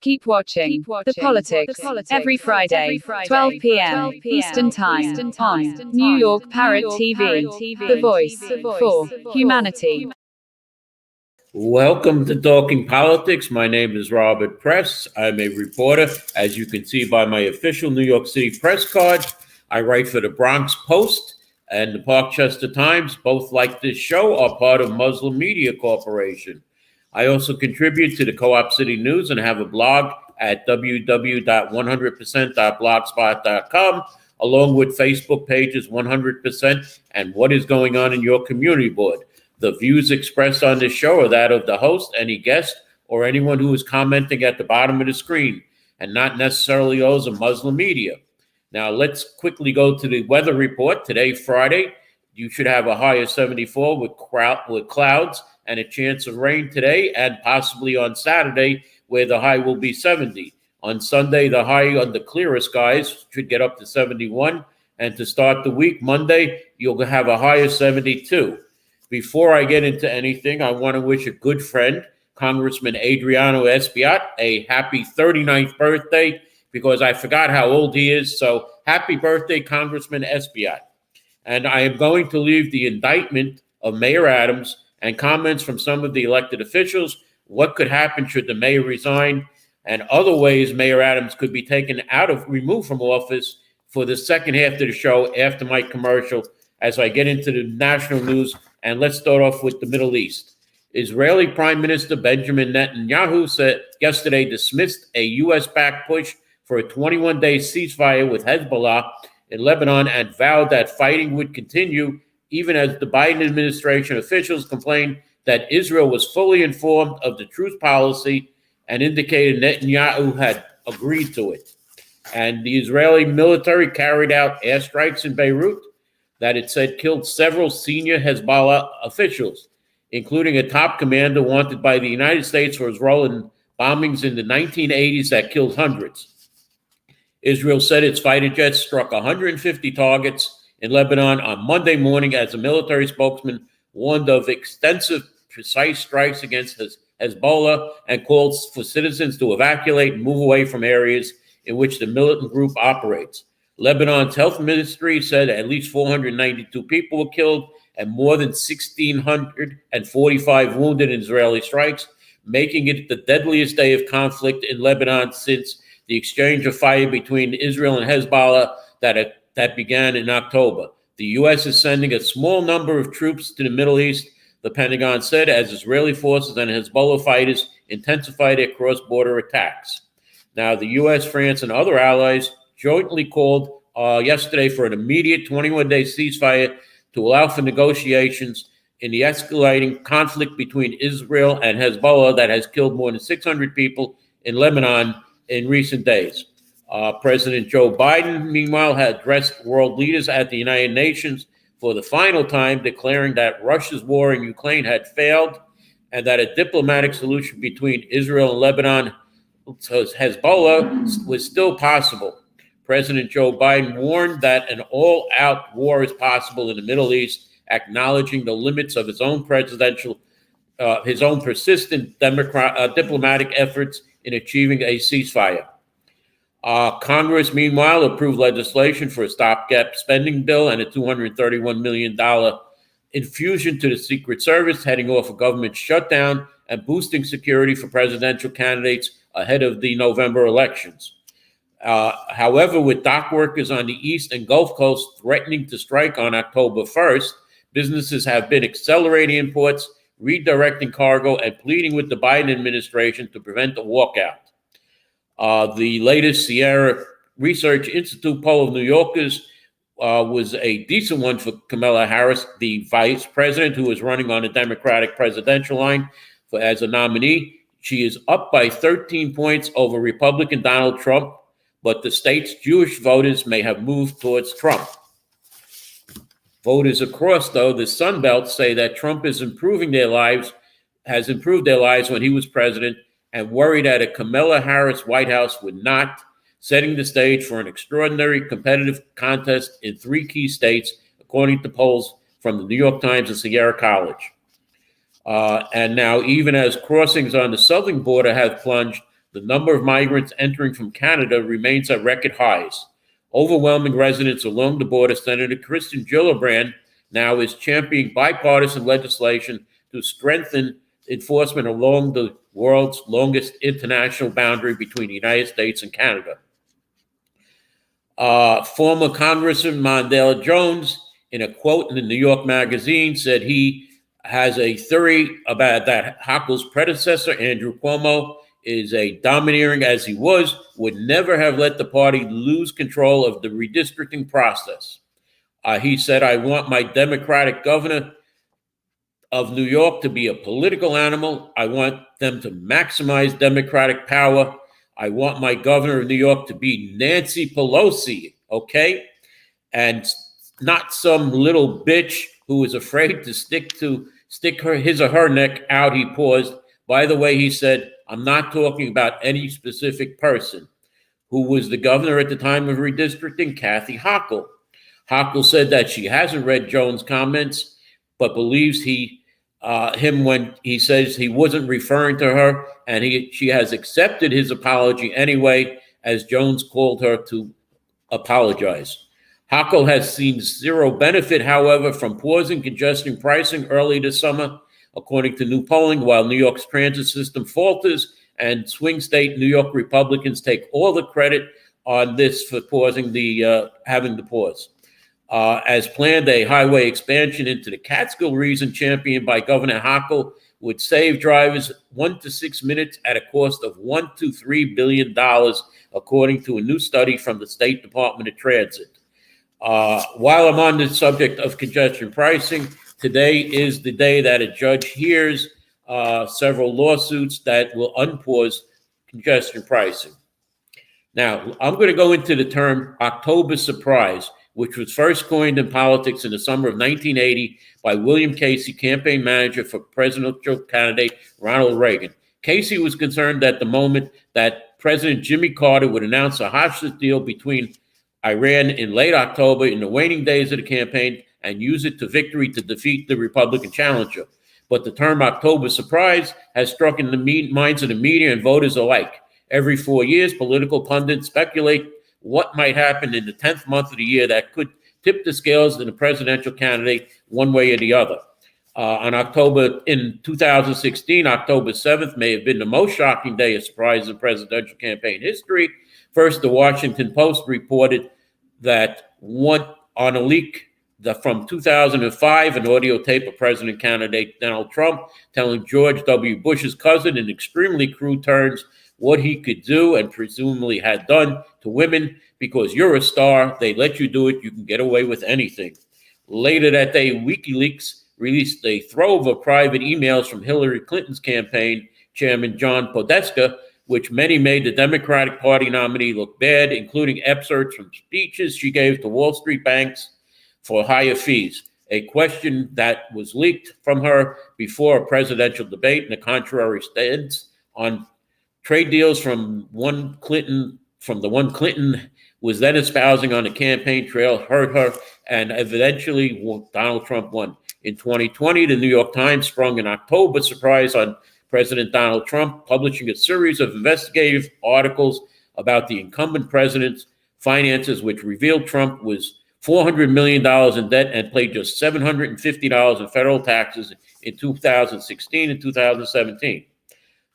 Keep watching The Politics every Friday, 12 p.m. Eastern Time on New York Parrot TV, the voice for humanity. Welcome to Talking Politics. My name is Robert Press. I'm a reporter, as you can see by my official New York City press card. I write for the Bronx Post and the Parkchester Times. Both, like this show, are part of Muslim Media Corporation. I also contribute to the Co-op City News and have a blog at www.100%.blogspot.com, along with Facebook pages 100% and What is Going On in Your Community Board. The views expressed on this show are that of the host, any guest, or anyone who is commenting at the bottom of the screen, and not necessarily those of Muslim media. Now, let's quickly go to the weather report. Today, Friday, you should have a high of 74 with clouds and a chance of rain today, and possibly on Saturday, where the high will be 70. On Sunday, the high on the clearer skies should get up to 71. And to start the week, Monday, you'll have a high of 72. Before I get into anything, I want to wish a good friend, Congressman Adriano Espaillat, a happy 39th birthday, because I forgot how old he is. So happy birthday, Congressman Espaillat. And I am going to leave the indictment of Mayor Adams and comments from some of the elected officials, what could happen should the mayor resign, and other ways Mayor Adams could be removed from office for the second half of the show after my commercial, as I get into the national news. And let's start off with the Middle East. Israeli Prime Minister Benjamin Netanyahu said yesterday dismissed a U.S.-backed push for a 21-day ceasefire with Hezbollah in Lebanon and vowed that fighting would continue even as the Biden administration officials complained that Israel was fully informed of the truce policy and indicated Netanyahu had agreed to it. And the Israeli military carried out airstrikes in Beirut that it said killed several senior Hezbollah officials, including a top commander wanted by the United States for his role in bombings in the 1980s that killed hundreds. Israel said its fighter jets struck 150 targets in Lebanon on Monday morning, as a military spokesman warned of extensive, precise strikes against Hezbollah and called for citizens to evacuate and move away from areas in which the militant group operates. Lebanon's health ministry said at least 492 people were killed and more than 1,645 wounded in Israeli strikes, making it the deadliest day of conflict in Lebanon since the exchange of fire between Israel and Hezbollah that began in October. The U.S. is sending a small number of troops to the Middle East, the Pentagon said, as Israeli forces and Hezbollah fighters intensify their cross-border attacks. Now, the U.S., France, and other allies jointly called yesterday for an immediate 21-day ceasefire to allow for negotiations in the escalating conflict between Israel and Hezbollah that has killed more than 600 people in Lebanon in recent days. President Joe Biden, meanwhile, had addressed world leaders at the United Nations for the final time, declaring that Russia's war in Ukraine had failed and that a diplomatic solution between Israel and Lebanon, Hezbollah, was still possible. President Joe Biden warned that an all-out war is possible in the Middle East, acknowledging the limits of his own persistent diplomatic efforts in achieving a ceasefire. Congress, meanwhile, approved legislation for a stopgap spending bill and a $231 million infusion to the Secret Service, heading off a government shutdown and boosting security for presidential candidates ahead of the November elections. However, with dock workers on the East and Gulf Coast threatening to strike on October 1st, businesses have been accelerating imports, redirecting cargo, and pleading with the Biden administration to prevent a walkout. The latest Sierra Research Institute poll of New Yorkers was a decent one for Kamala Harris, the vice president who is running on the Democratic presidential line as a nominee. She is up by 13 points over Republican Donald Trump, but the state's Jewish voters may have moved towards Trump. Voters across, though, the Sun Belt say that Trump has improved their lives when he was president, and worry that a Kamala Harris White House would not, setting the stage for an extraordinary competitive contest in 3 key states, according to polls from the New York Times and Sierra College. And now, even as crossings on the southern border have plunged, the number of migrants entering from Canada remains at record highs. Overwhelming residents along the border, Senator Kristen Gillibrand now is championing bipartisan legislation to strengthen enforcement along the world's longest international boundary between the United States and Canada. Former Congressman Mondale Jones, in a quote in the New York Magazine, said he has a theory about that Hochul's predecessor, Andrew Cuomo, is a domineering as he was, would never have let the party lose control of the redistricting process. He said, I want my Democratic governor of New York to be a political animal. I want them to maximize Democratic power. I want my governor of New York to be Nancy Pelosi, okay? And not some little bitch who is afraid to stick his or her neck out, he paused. By the way, he said, I'm not talking about any specific person. Who was the governor at the time of redistricting? Kathy Hochul. Hochul said that she hasn't read Jones' comments, but believes him when he says he wasn't referring to her, and she has accepted his apology anyway, as Jones called her to apologize. Hochul has seen zero benefit, however, from pausing congestion pricing early this summer, according to new polling, while New York's transit system falters and swing state New York Republicans take all the credit on this for pausing having the pause. As planned, a highway expansion into the Catskill region championed by Governor Hochul would save drivers 1 to 6 minutes at a cost of $1 to $3 billion, according to a new study from the State Department of Transit. While I'm on the subject of congestion pricing, today is the day that a judge hears several lawsuits that will unpause congestion pricing. Now, I'm going to go into the term October surprise, which was first coined in politics in the summer of 1980 by William Casey, campaign manager for presidential candidate Ronald Reagan. Casey was concerned at the moment that President Jimmy Carter would announce a hostage deal between Iran in late October in the waning days of the campaign and use it to victory to defeat the Republican challenger. But the term October surprise has struck in the minds of the media and voters alike. Every 4 years, political pundits speculate what might happen in the 10th month of the year that could tip the scales in the presidential candidate one way or the other. In 2016, October 7th may have been the most shocking day of surprise in presidential campaign history. First, the Washington Post reported that on a leak from 2005, an audio tape of President candidate Donald Trump telling George W. Bush's cousin in extremely crude terms what he could do and presumably had done to women. Because you're a star, they let you do it, you can get away with anything. Later that day, WikiLeaks released a trove of private emails from Hillary Clinton's campaign chairman John Podesta, which many made the Democratic Party nominee look bad, including excerpts from speeches she gave to Wall Street banks for higher fees, a question that was leaked from her before a presidential debate and a contrary stance on trade deals from the one Clinton was then espousing on the campaign trail, hurt her, and eventually Donald Trump won. In 2020, the New York Times sprung an October surprise on President Donald Trump, publishing a series of investigative articles about the incumbent president's finances, which revealed Trump was $400 million in debt and paid just $750 in federal taxes in 2016 and 2017.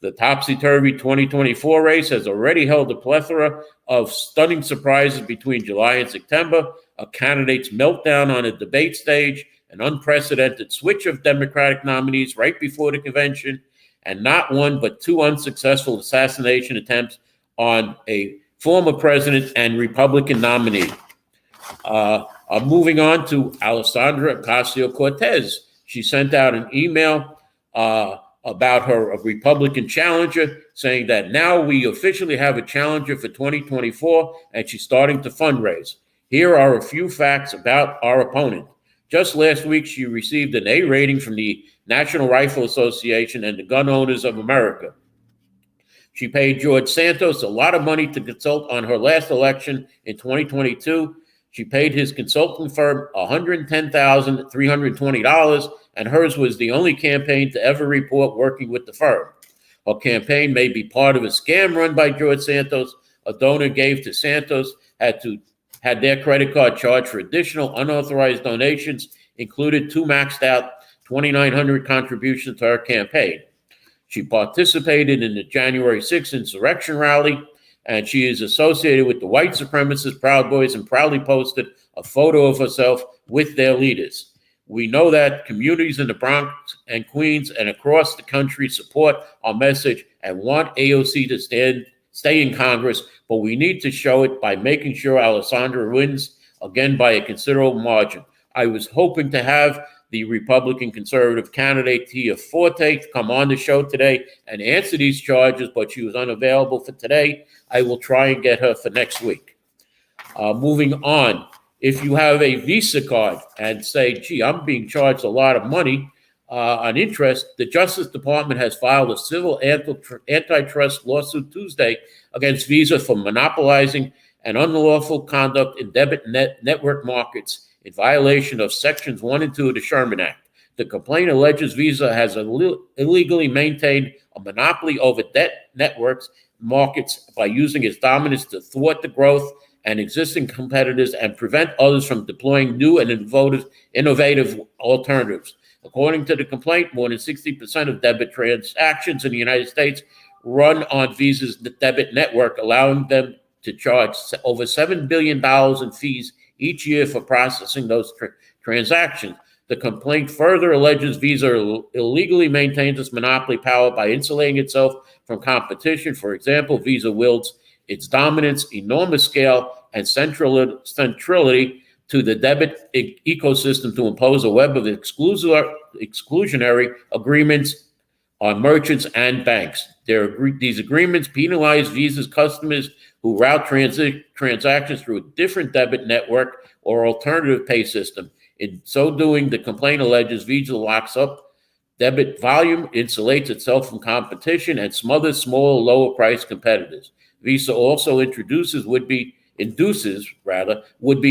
The topsy-turvy 2024 race has already held a plethora of stunning surprises between July and September, a candidate's meltdown on a debate stage, an unprecedented switch of Democratic nominees right before the convention, and not one but two unsuccessful assassination attempts on a former president and Republican nominee. Moving on to Alexandria Ocasio-Cortez. She sent out an email about her Republican challenger, saying that now we officially have a challenger for 2024, and she's starting to fundraise. Here are a few facts about our opponent. Just last week, she received an A rating from the National Rifle Association and the Gun Owners of America. She paid George Santos a lot of money to consult on her last election in 2022. She paid his consulting firm $110,320, and hers was the only campaign to ever report working with the firm. Her campaign may be part of a scam run by George Santos. A donor gave to Santos had their credit card charged for additional unauthorized donations, included 2 maxed out 2,900 contributions to her campaign. She participated in the January 6th insurrection rally, and she is associated with the white supremacist Proud Boys and proudly posted a photo of herself with their leaders. We know that communities in the Bronx and Queens and across the country support our message and want AOC to stay in Congress, but we need to show it by making sure Alessandra wins again by a considerable margin. I was hoping to have the Republican conservative candidate Tia Forte to come on the show today and answer these charges, but she was unavailable for today. I will try and get her for next week. Moving on, if you have a Visa card and say, gee, I'm being charged a lot of money on interest, the Justice Department has filed a civil antitrust lawsuit Tuesday against Visa for monopolizing and unlawful conduct in debit network markets in violation of Sections 1 and 2 of the Sherman Act. The complaint alleges Visa has illegally maintained a monopoly over debt networks markets by using its dominance to thwart the growth and existing competitors and prevent others from deploying new and innovative alternatives. According to the complaint, more than 60% of debit transactions in the United States run on Visa's debit network, allowing them to charge over $7 billion in fees each year for processing those transactions. The complaint further alleges Visa illegally maintains its monopoly power by insulating itself from competition. For example, Visa wields its dominance, enormous scale, and centrality to the debit ecosystem to impose a web of exclusionary agreements on merchants and banks. These agreements penalize Visa's customers who route transactions through a different debit network or alternative pay system. In so doing, the complaint alleges Visa locks up debit volume, insulates itself from competition, and smothers small, lower-priced competitors. Visa also induces would-be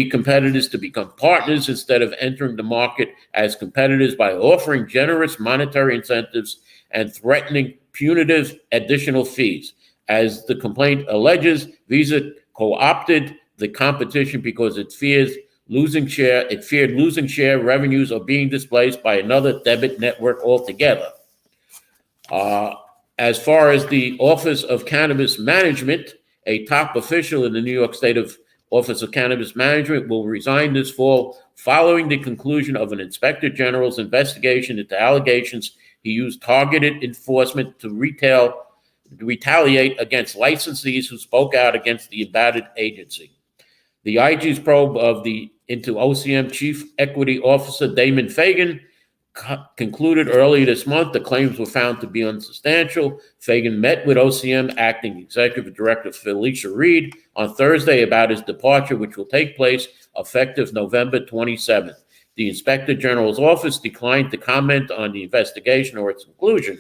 competitors to become partners instead of entering the market as competitors by offering generous monetary incentives and threatening punitive additional fees. As the complaint alleges, Visa co-opted the competition because it feared losing share revenues or being displaced by another debit network altogether. As far as the Office of Cannabis Management, a top official in the New York State Office of Cannabis Management will resign this fall following the conclusion of an Inspector General's investigation into allegations he used targeted enforcement to retaliate against licensees who spoke out against the embattled agency. The IG's probe into OCM Chief Equity Officer Damon Fagan concluded earlier this month. The claims were found to be unsubstantial. Fagan met with OCM Acting Executive Director Felicia Reed on Thursday about his departure, which will take place effective November 27th. The Inspector General's office declined to comment on the investigation or its conclusion.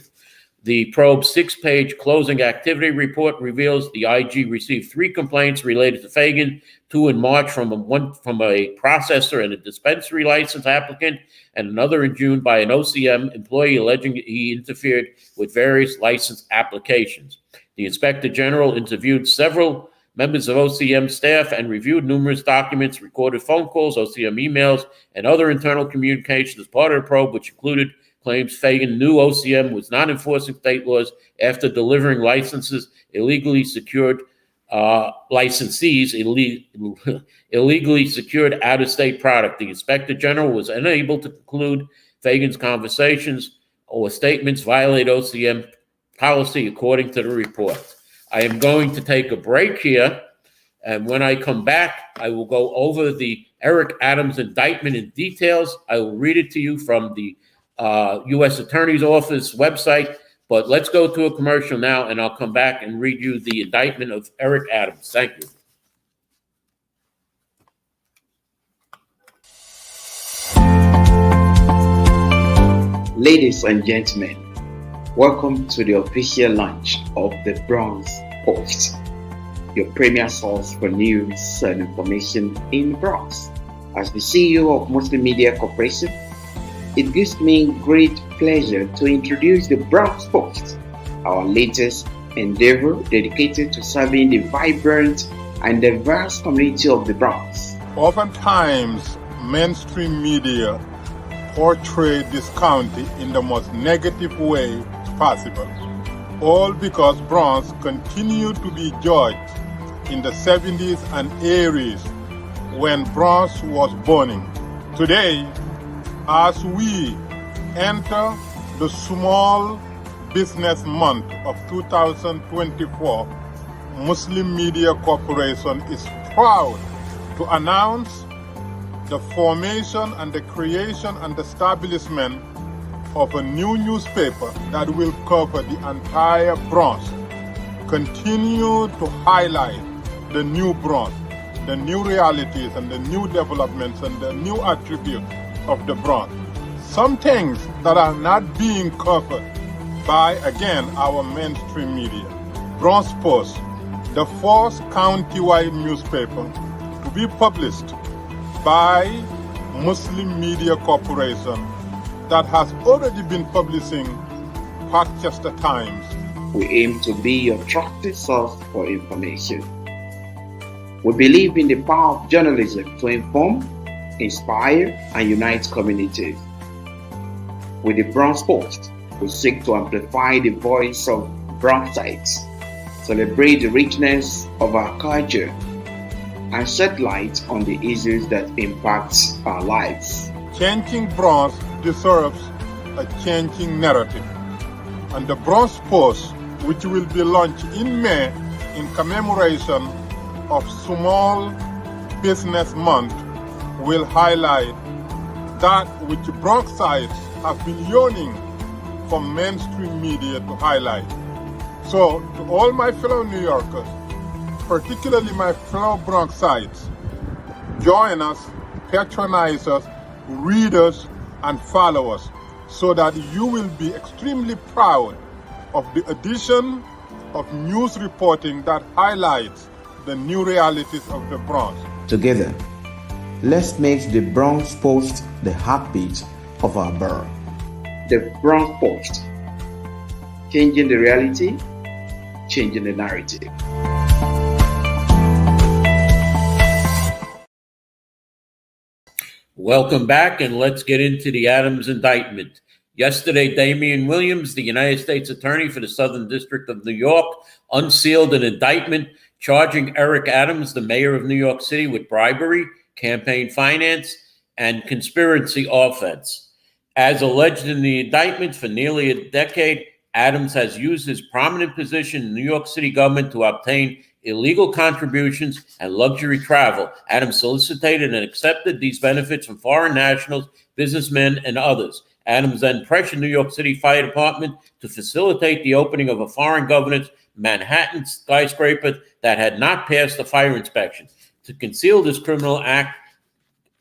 The probe's 6-page closing activity report reveals the IG received 3 complaints related to Fagan, 2 in March from a processor and a dispensary license applicant, and another in June by an OCM employee alleging he interfered with various license applications. The Inspector General interviewed several members of OCM staff and reviewed numerous documents, recorded phone calls, OCM emails, and other internal communication as part of the probe, which included claims Fagan knew OCM was not enforcing state laws after delivering licenses illegally secured illegally secured out-of-state product. The Inspector General was unable to conclude Fagan's conversations or statements violate OCM policy according to the report. I am going to take a break here, and when I come back, I will go over the Eric Adams indictment in details. I will read it to you from the U.S. Attorney's Office website, but let's go to a commercial now, and I'll come back and read you the indictment of Eric Adams. Thank you. Ladies and gentlemen, welcome to the official launch of the Bronx Post, your premier source for news and information in the Bronx. As the CEO of Muslim Media Corporation, it gives me great pleasure to introduce the Bronx Post, our latest endeavor dedicated to serving the vibrant and diverse community of the Bronx. Oftentimes, mainstream media portray this county in the most negative way possible, all because Bronx continued to be judged in the 70s and 80s when Bronx was burning. Today, as we enter the Small Business Month of 2024, Muslim Media Corporation is proud to announce the formation and the creation and establishment of a new newspaper that will cover the entire Bronx, continue to highlight the new Bronx, the new realities and the new developments and the new attributes of the Bronx. Some things that are not being covered by, again, our mainstream media. Bronx Post, the first county-wide newspaper to be published by Muslim Media Corporation that has already been publishing Parchester Times. We aim to be your trusted source for information. We believe in the power of journalism to inform, inspire, and unite communities. With the Bronx Post, we seek to amplify the voice of Bronxites, celebrate the richness of our culture, and shed light on the issues that impact our lives. Changing Bronx deserves a changing narrative, and the Bronx Post, which will be launched in May in commemoration of Small Business Month, will highlight that which Bronxites have been yearning for mainstream media to highlight. So, to all my fellow New Yorkers, particularly my fellow Bronxites, join us, patronize us, read us, and follow us, so that you will be extremely proud of the addition of news reporting that highlights the new realities of the Bronx. Together, let's make the Bronx Post the heartbeat of our borough. The Bronx Post, changing the reality, changing the narrative. Welcome back, and let's get into the Adams indictment. Yesterday, Damian Williams, the United States Attorney for the Southern District of New York, unsealed an indictment charging Eric Adams, the mayor of New York City, with bribery, campaign finance, and conspiracy offense. As alleged in the indictment, for nearly a decade, Adams has used his prominent position in New York City government to obtain illegal contributions and luxury travel. Adams solicited and accepted these benefits from foreign nationals, businessmen, and others. Adams then pressured New York City Fire Department to facilitate the opening of a foreign government's Manhattan skyscraper that had not passed the fire inspection. To conceal this criminal act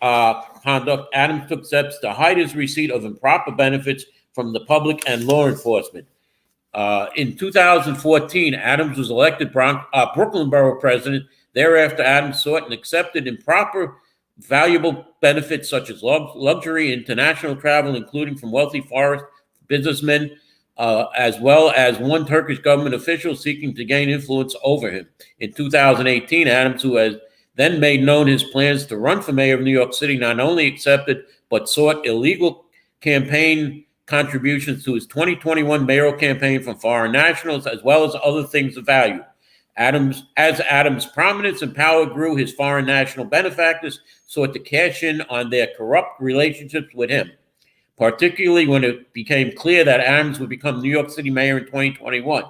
conduct, Adams took steps to hide his receipt of improper benefits from the public and law enforcement. In 2014, Adams was elected Brooklyn Borough President. Thereafter, Adams sought and accepted improper valuable benefits such as luxury international travel, including from wealthy foreign businessmen, as well as one Turkish government official seeking to gain influence over him. In 2018, Adams, who has then made known his plans to run for mayor of New York City, not only accepted but sought illegal campaign contributions to his 2021 mayoral campaign from foreign nationals, as well as other things of value. Adams' prominence and power grew, his foreign national benefactors sought to cash in on their corrupt relationships with him, particularly when it became clear that Adams would become New York City mayor in 2021.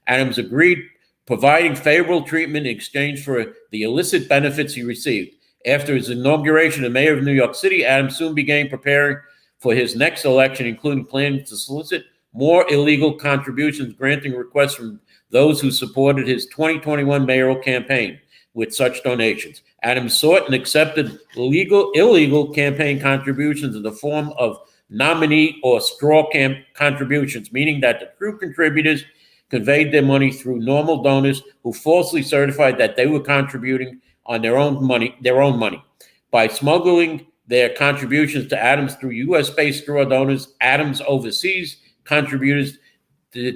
Adams agreed, providing favorable treatment in exchange for the illicit benefits he received. After his inauguration as mayor of New York City, Adams soon began preparing for his next election, including planning to solicit more illegal contributions, granting requests from those who supported his 2021 mayoral campaign with such donations. Adams sought and accepted illegal campaign contributions in the form of nominee or straw contributions, meaning that the true contributors conveyed their money through normal donors who falsely certified that they were contributing on their own money. By smuggling their contributions to Adams through U.S.-based straw donors, Adams overseas contributors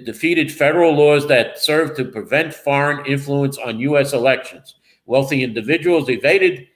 defeated federal laws that served to prevent foreign influence on U.S. elections. Wealthy individuals evaded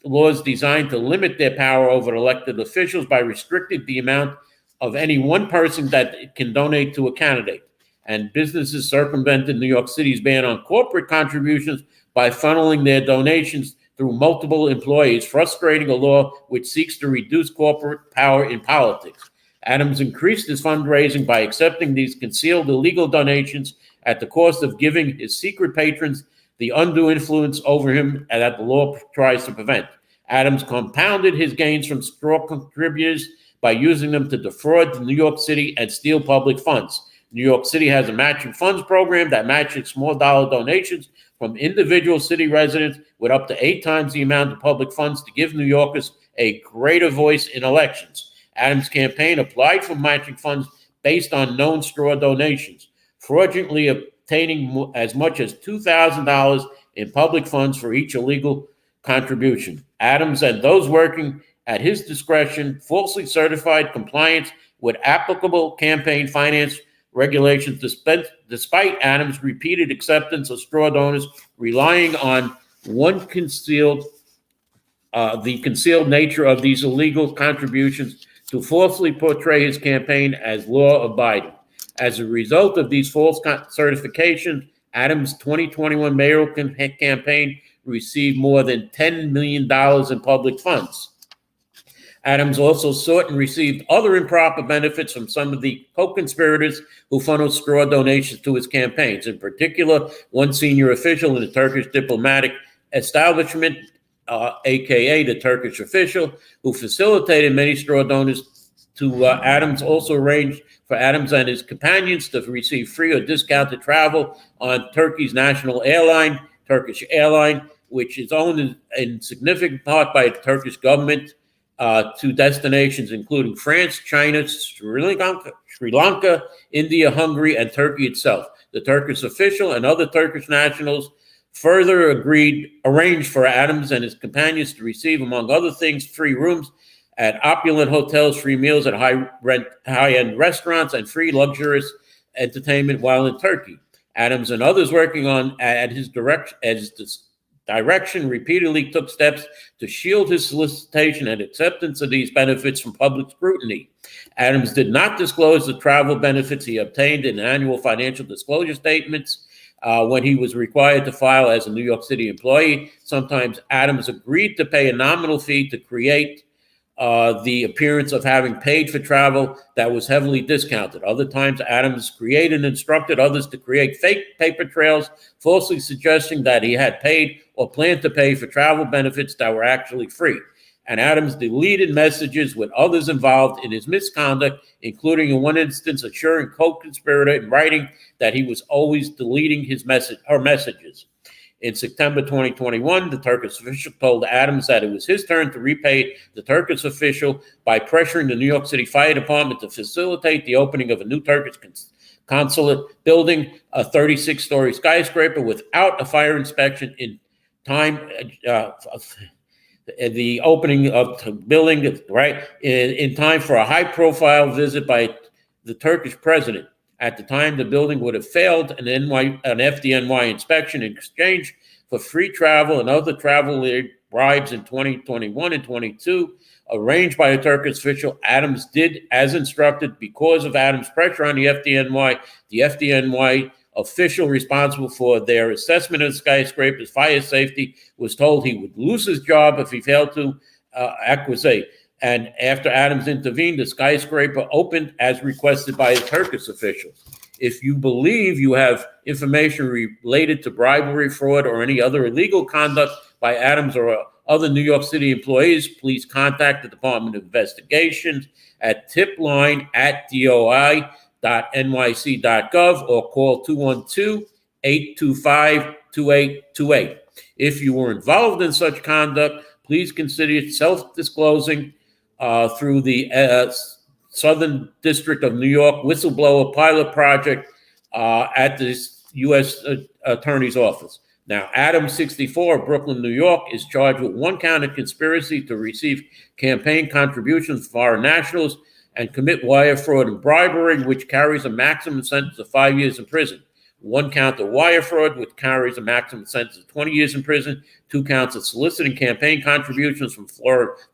laws designed to limit their power over elected officials by restricting the amount of any one person that can donate to a candidate. And businesses circumvented New York City's ban on corporate contributions by funneling their donations through multiple employees, frustrating a law which seeks to reduce corporate power in politics. Adams increased his fundraising by accepting these concealed illegal donations at the cost of giving his secret patrons the undue influence over him that the law tries to prevent. Adams compounded his gains from straw contributors by using them to defraud New York City and steal public funds. New York City has a matching funds program that matches small dollar donations from individual city residents with up to 8 times the amount of public funds to give New Yorkers a greater voice in elections. Adams' campaign applied for matching funds based on known straw donations, fraudulently obtaining as much as $2,000 in public funds for each illegal contribution. Adams and those working at his discretion falsely certified compliance with applicable campaign finance regulations despite Adams' repeated acceptance of straw donors, relying on the concealed nature of these illegal contributions to falsely portray his campaign as law-abiding. As a result of these false certifications, Adams' 2021 mayoral campaign received more than $10 million in public funds. Adams also sought and received other improper benefits from some of the co-conspirators who funneled straw donations to his campaigns. In particular, one senior official in the Turkish diplomatic establishment, aka the Turkish official, who facilitated many straw donors to Adams, also arranged for Adams and his companions to receive free or discounted travel on Turkey's national airline, Turkish Airline, which is owned in significant part by the Turkish government, to destinations including France, China, Sri Lanka, India, Hungary, and Turkey itself. The Turkish official and other Turkish nationals further arranged for Adams and his companions to receive, among other things, free rooms at opulent hotels, free meals at high-end restaurants, and free luxurious entertainment while in Turkey. Adams and others working at his direction repeatedly took steps to shield his solicitation and acceptance of these benefits from public scrutiny. Adams did not disclose the travel benefits he obtained in annual financial disclosure statements when he was required to file as a New York City employee. Sometimes Adams agreed to pay a nominal fee to create the appearance of having paid for travel that was heavily discounted. Other times, Adams created and instructed others to create fake paper trails, falsely suggesting that he had paid or planned to pay for travel benefits that were actually free. And Adams deleted messages with others involved in his misconduct, including in one instance assuring co-conspirator in writing that he was always deleting her messages. In September 2021, the Turkish official told Adams that it was his turn to repay the Turkish official by pressuring the New York City Fire Department to facilitate the opening of a new Turkish consulate building, a 36-story skyscraper without a fire inspection in time. The opening of the building, in time for a high-profile visit by the Turkish president. At the time, the building would have failed an FDNY inspection in exchange for free travel and other travel bribes in 2021 and 22, arranged by a Turkish official. Adams did as instructed. Because of Adams' pressure on the FDNY official responsible for their assessment of the skyscraper's fire safety was told he would lose his job if he failed to acquiesce. And after Adams intervened, the skyscraper opened as requested by the Turkish officials. If you believe you have information related to bribery, fraud, or any other illegal conduct by Adams or other New York City employees, please contact the Department of Investigations at tipline@doi.nyc.gov or call 212-825-2828. If you were involved in such conduct, please consider self-disclosing through the Southern District of New York Whistleblower Pilot Project at the U.S. Attorney's Office. Now, Adams, 64, of Brooklyn, New York, is charged with one count of conspiracy to receive campaign contributions from foreign nationals and commit wire fraud and bribery, which carries a maximum sentence of 5 years in prison. 1 count of wire fraud, which carries a maximum sentence of 20 years in prison. 2 counts of soliciting campaign contributions from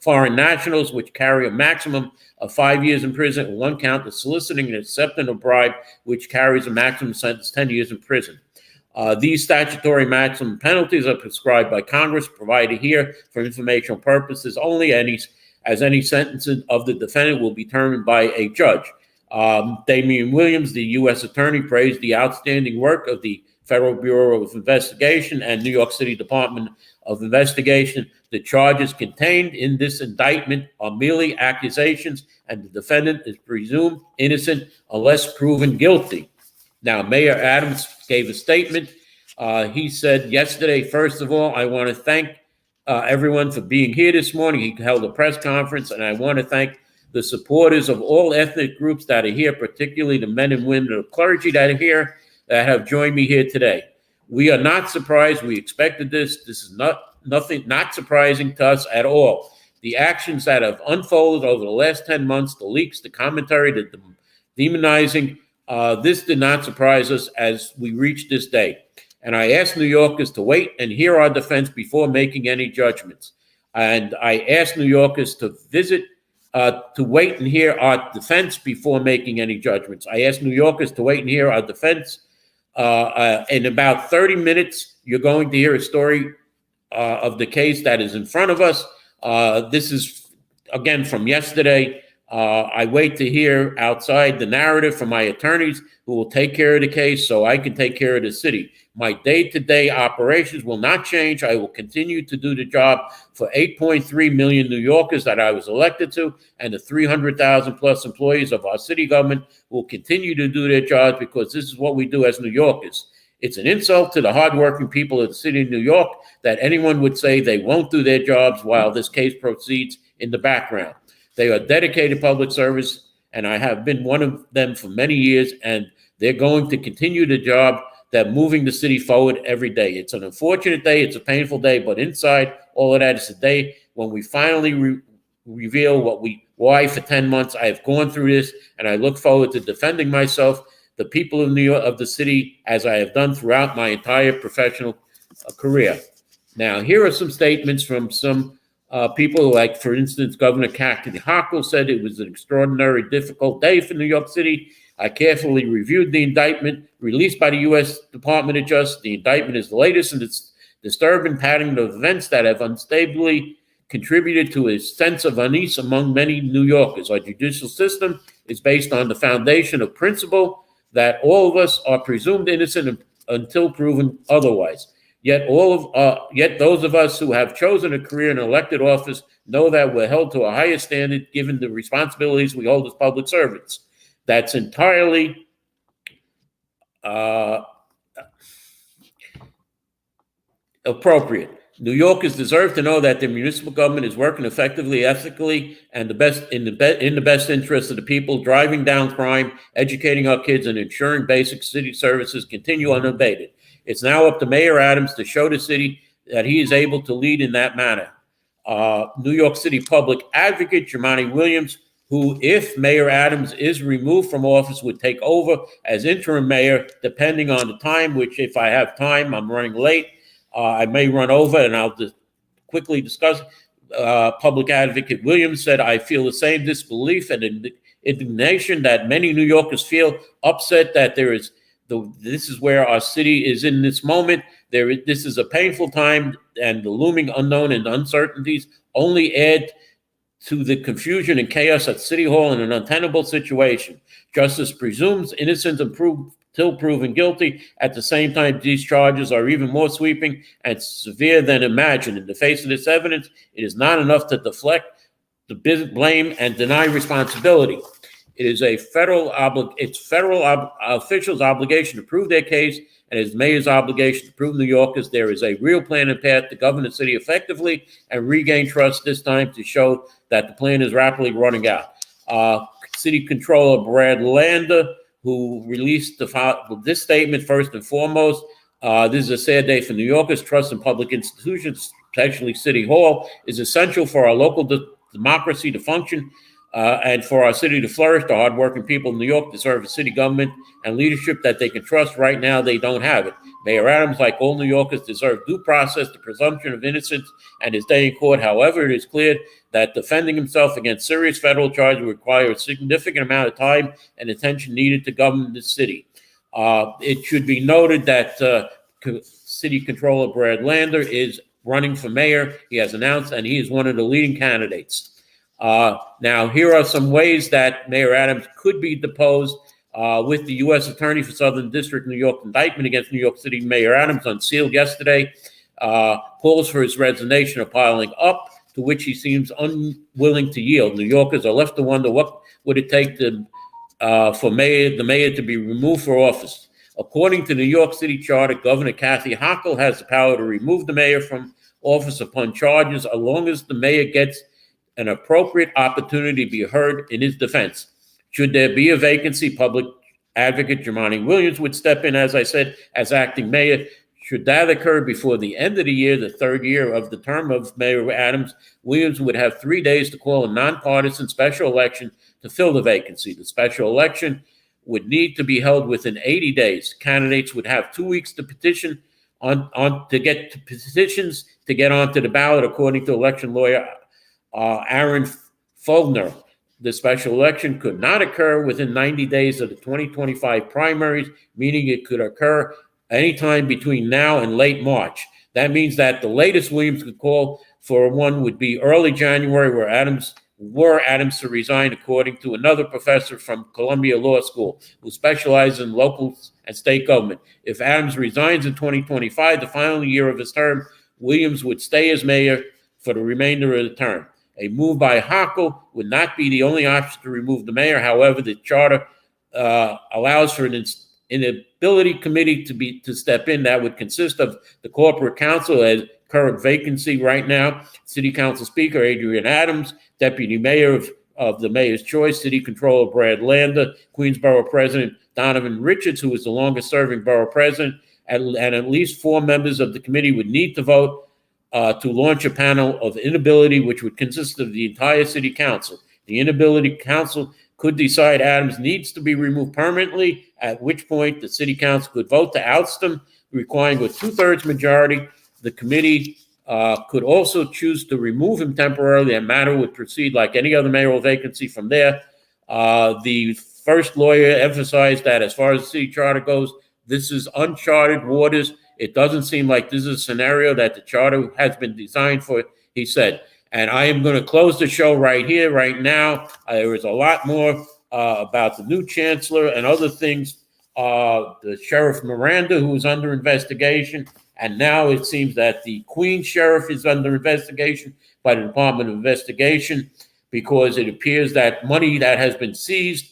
foreign nationals, which carry a maximum of 5 years in prison. And 1 count of soliciting and accepting a bribe, which carries a maximum sentence 10 years in prison. These statutory maximum penalties are prescribed by Congress, provided here for informational purposes only. Any sentencing of the defendant will be determined by a judge. Damian Williams, the U.S. Attorney, praised the outstanding work of the Federal Bureau of Investigation and New York City Department of Investigation. The charges contained in this indictment are merely accusations, and the defendant is presumed innocent unless proven guilty. Now, Mayor Adams gave a statement. He said yesterday, first of all, I want to thank everyone for being here this morning. He held a press conference, and I want to thank the supporters of all ethnic groups that are here, particularly the men and women of clergy that are here, that have joined me here today. We are not surprised. We expected this. This is not surprising to us at all. The actions that have unfolded over the last 10 months, the leaks, the commentary, the demonizing, this did not surprise us as we reached this day. And I asked New Yorkers to wait and hear our defense before making any judgments. And I asked New Yorkers to wait and hear our defense before making any judgments. I asked New Yorkers to wait and hear our defense. In about 30 minutes, you're going to hear a story of the case that is in front of us. This is, again, from yesterday. I wait to hear outside the narrative from my attorneys who will take care of the case so I can take care of the city. My day-to-day operations will not change. I will continue to do the job for 8.3 million New Yorkers that I was elected to, and the 300,000 plus employees of our city government will continue to do their jobs because this is what we do as New Yorkers. It's an insult to the hardworking people of the city of New York that anyone would say they won't do their jobs while this case proceeds in the background. They are dedicated public service, and I have been one of them for many years, and they're going to continue the job that moving the city forward every day. It's an unfortunate day. It's a painful day, but inside all of that is a day when we finally reveal why for 10 months I have gone through this, and I look forward to defending myself, the people of New York, of the city, as I have done throughout my entire professional career. Now, here are some statements from some people, like, for instance, Governor Kathy Hochul said it was an extraordinary, difficult day for New York City. I carefully reviewed the indictment released by the U.S. Department of Justice. The indictment is the latest in its disturbing pattern of events that have unstably contributed to a sense of unease among many New Yorkers. Our judicial system is based on the foundation of principle that all of us are presumed innocent until proven otherwise. Yet those of us who have chosen a career in elected office know that we're held to a higher standard given the responsibilities we hold as public servants. That's entirely appropriate. New Yorkers deserve to know that the municipal government is working effectively, ethically, and in the best interest of the people, driving down crime, educating our kids, and ensuring basic city services continue unabated. It's now up to Mayor Adams to show the city that he is able to lead in that manner. New York City Public Advocate Jumaane Williams, who, if Mayor Adams is removed from office, would take over as interim mayor, depending on the time, which, if I have time, I'm running late. I may run over, and I'll just quickly discuss. Public Advocate Williams said, I feel the same disbelief and indignation that many New Yorkers feel, upset that this is where our city is in this moment. This is a painful time, and the looming unknown and uncertainties only add to the confusion and chaos at City Hall in an untenable situation. Justice presumes innocence until proven guilty. At the same time, these charges are even more sweeping and severe than imagined. In the face of this evidence, it is not enough to deflect the blame and deny responsibility. It is federal officials' obligation to prove their case, and it's mayor's obligation to prove New Yorkers there is a real plan and path to govern the city effectively and regain trust, this time to show that the plan is rapidly running out. City Controller Brad Lander, who released this statement, first and foremost, this is a sad day for New Yorkers. Trust in public institutions, especially City Hall, is essential for our local democracy to function. and for our city to flourish, the hardworking people of New York deserve a city government and leadership that they can trust. Right now, they don't have it. Mayor Adams, like all New Yorkers, deserve due process, the presumption of innocence, and his day in court. However, it is clear that defending himself against serious federal charges would require a significant amount of time and attention needed to govern the city. It should be noted that City Controller Brad Lander is running for mayor. He has announced, and he is one of the leading candidates. Now, here are some ways that Mayor Adams could be deposed. With the U.S. Attorney for Southern District, New York indictment against New York City Mayor Adams unsealed yesterday. Calls for his resignation are piling up, to which he seems unwilling to yield. New Yorkers are left to wonder what would it take to, for the mayor to be removed for office. According to the New York City Charter, Governor Kathy Hochul has the power to remove the mayor from office upon charges, as long as the mayor gets an appropriate opportunity to be heard in his defense. Should there be a vacancy, Public Advocate Jumaane Williams would step in, as I said, as acting mayor. Should that occur before the end of the year, the third year of the term of Mayor Adams, Williams would have 3 days to call a nonpartisan special election to fill the vacancy. The special election would need to be held within 80 days. Candidates would have 2 weeks to petition petitions to get onto the ballot, according to election lawyer Aaron Fogner. The special election could not occur within 90 days of the 2025 primaries, meaning it could occur anytime between now and late March. That means that the latest Williams could call for one would be early January, were Adams to resign, according to another professor from Columbia Law School who specializes in local and state government. If Adams resigns in 2025, the final year of his term, Williams would stay as mayor for the remainder of the term. A move by Hochul would not be the only option to remove the mayor. However, the charter allows for an inability committee to step in. That would consist of the corporate council, as current vacancy right now, City Council Speaker Adrian Adams, Deputy Mayor of the Mayor's Choice, City Controller Brad Lander, Queensborough President Donovan Richards, who is the longest serving borough president, and at least 4 members of the committee would need to vote to launch a panel of inability, which would consist of the entire city council. The inability council could decide Adams needs to be removed permanently, at which point the city council could vote to oust him, requiring a 2/3 majority. The committee could also choose to remove him temporarily. That matter would proceed like any other mayoral vacancy from there. The first lawyer emphasized that as far as the city charter goes, this is uncharted waters. It doesn't seem like this is a scenario that the charter has been designed for, he said. And I am going to close the show right here, right now. There is a lot more about the new chancellor and other things. The Sheriff Miranda, who is under investigation. And now it seems that the Queen Sheriff is under investigation by the Department of Investigation, because it appears that money that has been seized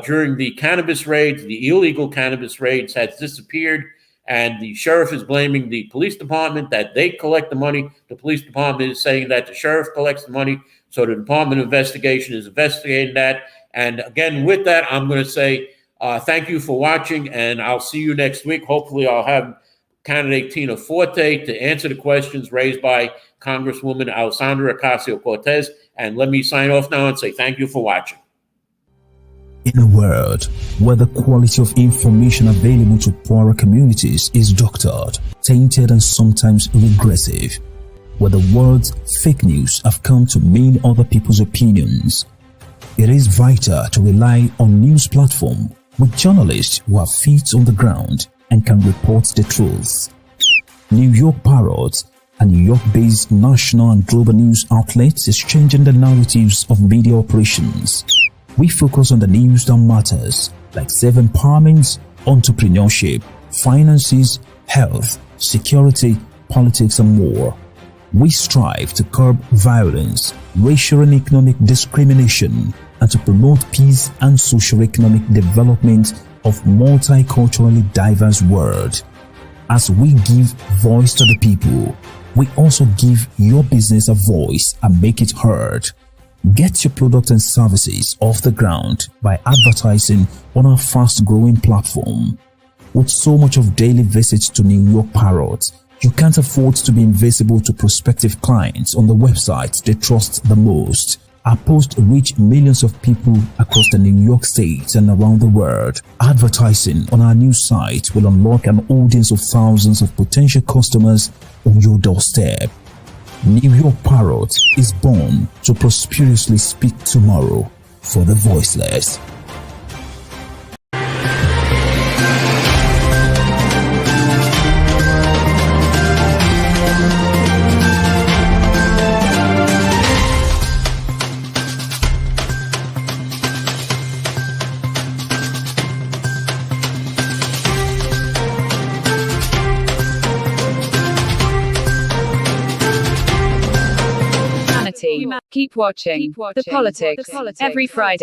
during the cannabis raids, the illegal cannabis raids, has disappeared. And the sheriff is blaming the police department that they collect the money. The police department is saying that the sheriff collects the money. So the Department of Investigation is investigating that. And again, with that, I'm going to say thank you for watching, and I'll see you next week. Hopefully I'll have candidate Tina Forte to answer the questions raised by Congresswoman Alessandra Ocasio-Cortez. And let me sign off now and say thank you for watching. In a world where the quality of information available to poorer communities is doctored, tainted, and sometimes regressive, where the words fake news have come to mean other people's opinions, it is vital to rely on news platforms with journalists who have feet on the ground and can report the truth. New York Parrot, a New York-based national and global news outlet, is changing the narratives of media operations. We focus on the news that matters, like self-empowerment, entrepreneurship, finances, health, security, politics, and more. We strive to curb violence, racial and economic discrimination, and to promote peace and socio-economic development of multiculturally diverse world. As we give voice to the people, we also give your business a voice and make it heard. Get your products and services off the ground by advertising on our fast-growing platform. With so much of daily visits to New York Parrot, you can't afford to be invisible to prospective clients on the website they trust the most. Our posts reach millions of people across the New York State and around the world. Advertising on our news site will unlock an audience of thousands of potential customers on your doorstep. New York Parrot is born to prosperously speak tomorrow for the voiceless. Keep watching The Politics every Friday.